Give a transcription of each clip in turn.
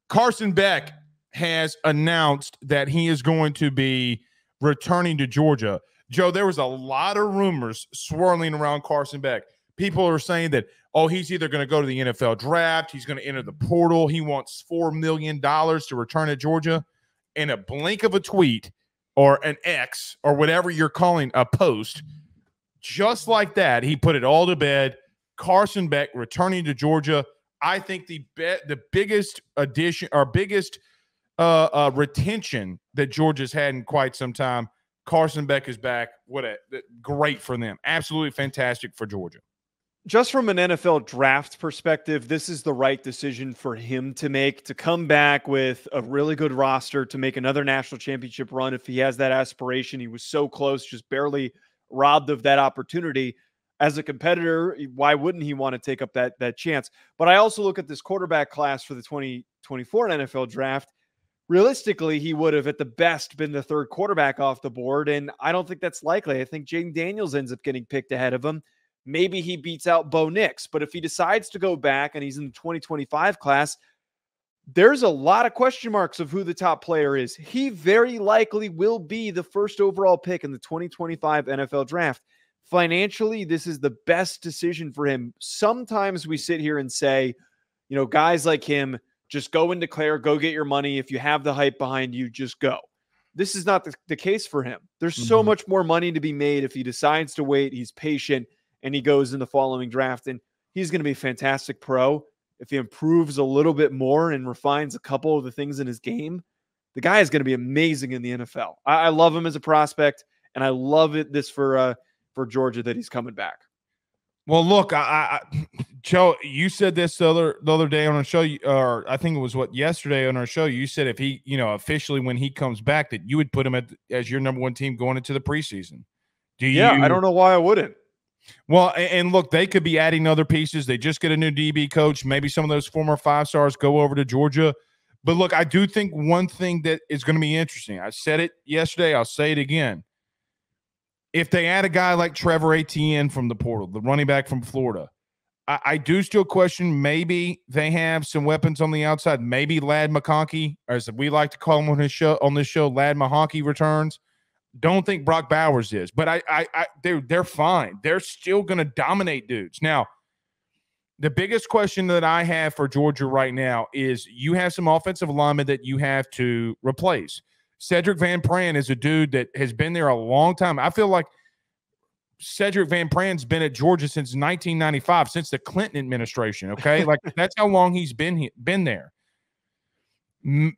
Carson Beck has announced that he is going to be returning to Georgia. Joe, there was a lot of rumors swirling around Carson Beck. People are saying that, oh, he's either going to go to the NFL draft, he's going to enter the portal, he wants $4 million to return to Georgia. In a blink of a tweet or an X or whatever you're calling a post, just like that, he put it all to bed. Carson Beck returning to Georgia. I think the biggest addition or biggest retention that Georgia's had in quite some time. Carson Beck is back. Great for them. Absolutely fantastic for Georgia. Just from an NFL draft perspective, this is the right decision for him to make, to come back with a really good roster, to make another national championship run if he has that aspiration. He was so close, just barely robbed of that opportunity. As a competitor, why wouldn't he want to take up that chance? But I also look at this quarterback class for the 2024 NFL draft. Realistically, he would have at the best been the third quarterback off the board, and I don't think that's likely. I think Jaden Daniels ends up getting picked ahead of him. Maybe he beats out Bo Nix, but if he decides to go back and he's in the 2025 class, there's a lot of question marks of who the top player is. He very likely will be the first overall pick in the 2025 NFL draft. Financially, this is the best decision for him. Sometimes we sit here and say, guys like him, just go and declare, go get your money. If you have the hype behind you, just go. This is not the case for him. There's so much more money to be made if he decides to wait, he's patient, and he goes in the following draft. And he's going to be a fantastic pro. If he improves a little bit more and refines a couple of the things in his game, the guy is going to be amazing in the NFL. I love him as a prospect, and I love this for Georgia that he's coming back. Well, look, Joe, you said this the other day on our show, or I think it was yesterday on our show. You said if he, officially when he comes back, that you would put him as your number one team going into the preseason. I don't know why I wouldn't. Well, and look, they could be adding other pieces. They just get a new DB coach. Maybe some of those former 5-stars go over to Georgia. But look, I do think one thing that is going to be interesting. I said it yesterday. I'll say it again. If they add a guy like Trevor Etienne from the portal, the running back from Florida, I do still question maybe they have some weapons on the outside. Maybe Ladd McConkey, or as we like to call him on this show, Ladd McConkey returns. Don't think Brock Bowers is, but they're fine. They're still going to dominate dudes. Now, the biggest question that I have for Georgia right now is you have some offensive linemen that you have to replace. Cedric Van Pran is a dude that has been there a long time. I feel like Cedric Van Pran's been at Georgia since 1995, since the Clinton administration, okay? Like, that's how long he's been there.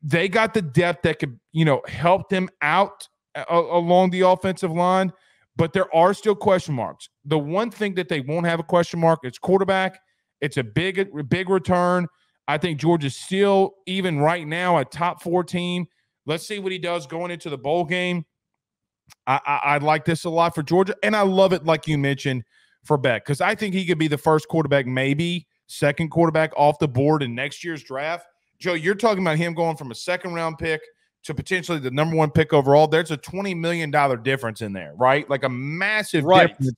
They got the depth that could, help them out along the offensive line, but there are still question marks. The one thing that they won't have a question mark is quarterback. It's a big return. I think Georgia's still, even right now, a top 4 team. Let's see what he does going into the bowl game. I like this a lot for Georgia, and I love it, like you mentioned, for Beck, because I think he could be the first quarterback, maybe second quarterback off the board in next year's draft. Joe, you're talking about him going from a second-round pick to potentially the number 1 pick overall. There's a $20 million difference in there, right? Like a massive difference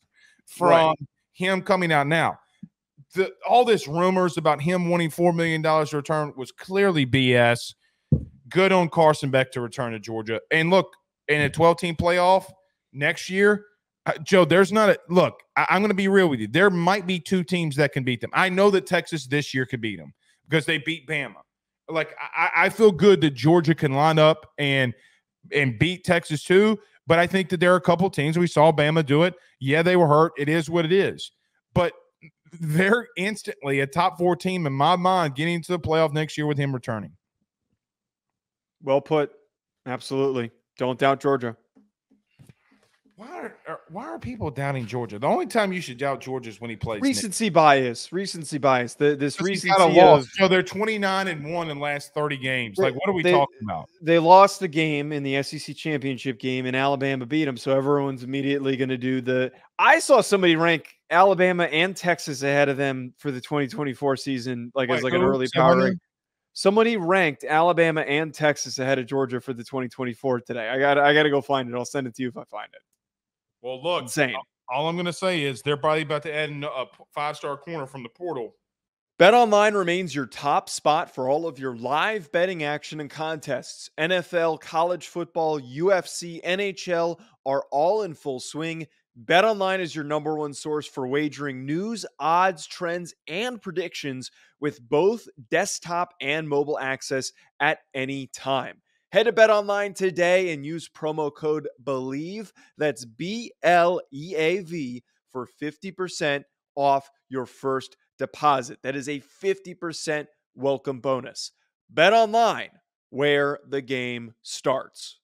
from him coming out now. All this rumors about him wanting $4 million to return was clearly BS. Good on Carson Beck to return to Georgia. And look, in a 12-team playoff next year, Joe, there's not – look, I'm going to be real with you. There might be 2 teams that can beat them. I know that Texas this year could beat them because they beat Bama. Like, I feel good that Georgia can line up and beat Texas too, but I think that there are a couple teams. We saw Bama do it. Yeah, they were hurt. It is what it is. But they're instantly a top 4 team in my mind getting into the playoff next year with him returning. Well put. Absolutely. Don't doubt Georgia. Why are people doubting Georgia? The only time you should doubt Georgia is when he plays. Recency bias. This recency of – so they're 29-1 in the last 30 games. Like, what are we talking about? They lost the game in the SEC championship game, and Alabama beat them, so everyone's immediately going to do I saw somebody rank Alabama and Texas ahead of them for the 2024 season, as an early power rank. Somebody ranked Alabama and Texas ahead of Georgia for the 2024 today. I got to go find it. I'll send it to you if I find it. Well, look, insane. All I'm going to say is they're probably about to add a 5-star corner from the portal. BetOnline remains your top spot for all of your live betting action and contests. NFL, college football, UFC, NHL are all in full swing. BetOnline is your number one source for wagering news, odds, trends, and predictions with both desktop and mobile access at any time. Head to BetOnline today and use promo code BELIEVE, that's BLEAV, for 50% off your first deposit. That is a 50% welcome bonus. Bet online, where the game starts.